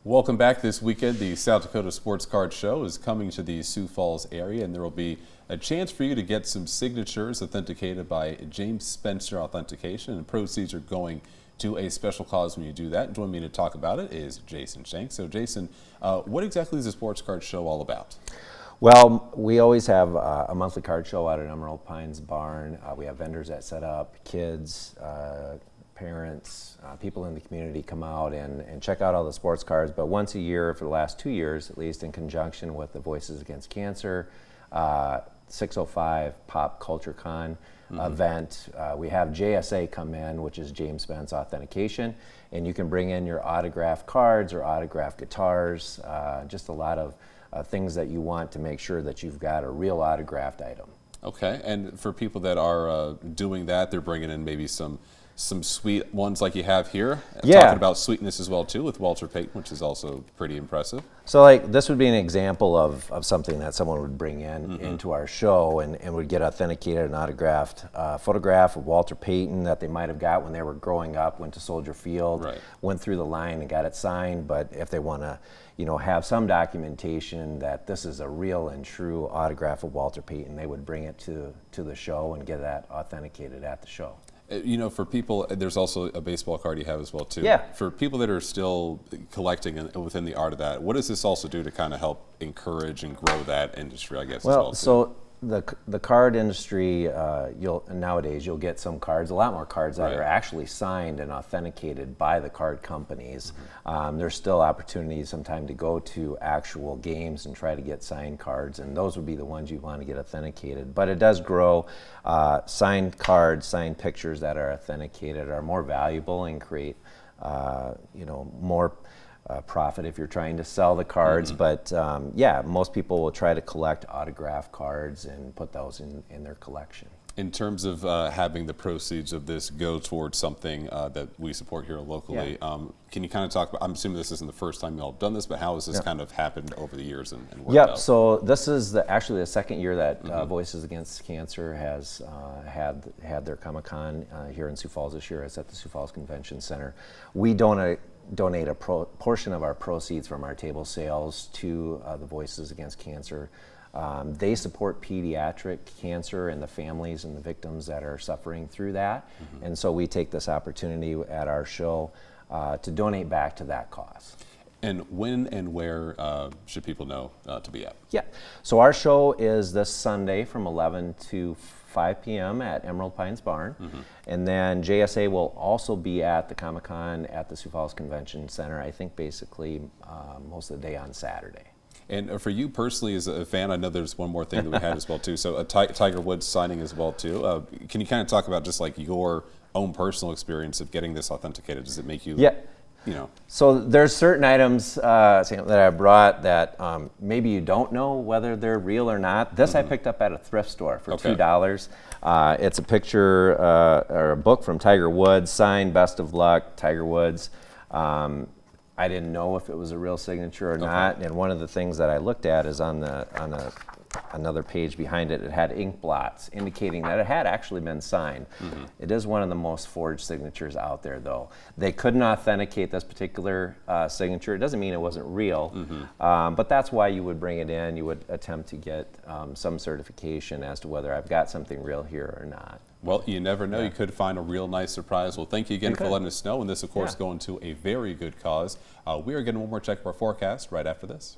Welcome back this weekend. The South Dakota Sports Card Show is coming to the Sioux Falls area, and there will be a chance for you to get some signatures authenticated by James Spencer Authentication, and proceeds are going to a special cause when you do that. And joining me to talk about it is Jason Shanks. So Jason, what exactly is the Sports Card Show all about? Well, we always have a monthly card show out at Emerald Pines Barn. We have vendors that set up, kids, parents, people in the community come out and check out all the sports cards. But once a year, for the last 2 years at least, in conjunction with the Voices Against Cancer 605 Pop Culture Con event, we have JSA come in, which is James Spence Authentication, and you can bring in your autographed cards or autographed guitars, just a lot of things that you want to make sure that you've got a real autographed item. Okay, and for people that are doing that, they're bringing in maybe some sweet ones like you have here. Yeah. Talking about sweetness as well too with Walter Payton, which is also pretty impressive. So like this would be an example of something that someone would bring in into our show and would get authenticated and autographed photograph of Walter Payton that they might have got when they were growing up, went to Soldier Field, right, went through the line and got it signed. But if they want to, have some documentation that this is a real and true autograph of Walter Payton, they would bring it to the show and get that authenticated at the show. For people, there's also a baseball card you have as well too. Yeah. For people that are still collecting and within the art of that, what does this also do to kind of help encourage and grow that industry, I guess? Well, as so well too? the card industry, nowadays you'll get some cards, a lot more cards that Right. are actually signed and authenticated by the card companies. There's still opportunities sometime to go to actual games and try to get signed cards, and those would be the ones you want to get authenticated. But it does grow. Signed cards, signed pictures that are authenticated are more valuable and create more profit if you're trying to sell the cards. But yeah, most people will try to collect autographed cards and put those in their collection. In terms of having the proceeds of this go towards something that we support here locally, can you kind of talk about, I'm assuming this isn't the first time you all have done this, but how has this kind of happened over the years and worked out? So this is actually the second year that Voices Against Cancer has had their Comic-Con here in Sioux Falls this year. It's at the Sioux Falls Convention Center. We donate a portion of our proceeds from our table sales to the Voices Against Cancer. They support pediatric cancer and the families and the victims that are suffering through that. And so we take this opportunity at our show to donate back to that cause. And when and where should people know to be at? Yeah, so our show is this Sunday from 11 to 5 p.m. at Emerald Pines Barn. And then JSA will also be at the Comic-Con at the Sioux Falls Convention Center, I think basically most of the day on Saturday. And for you personally as a fan, I know there's one more thing that we had as well too. So a Tiger Woods signing as well too. Can you kind of talk about just like your own personal experience of getting this authenticated? Does it make you, So there's certain items that I brought that maybe you don't know whether they're real or not. This I picked up at a thrift store for $2. It's a picture or a book from Tiger Woods, signed, best of luck, Tiger Woods. I didn't know if it was a real signature or not, and one of the things that I looked at is on another page behind it, it had ink blots indicating that it had actually been signed. It is one of the most forged signatures out there though. They couldn't authenticate this particular signature. It doesn't mean it wasn't real, but that's why you would bring it in. You would attempt to get some certification as to whether I've got something real here or not. Well, you never know. You could find a real nice surprise. Well, thank you again for letting us know. And this, of course, going to a very good cause. We are getting one more check of our forecast right after this.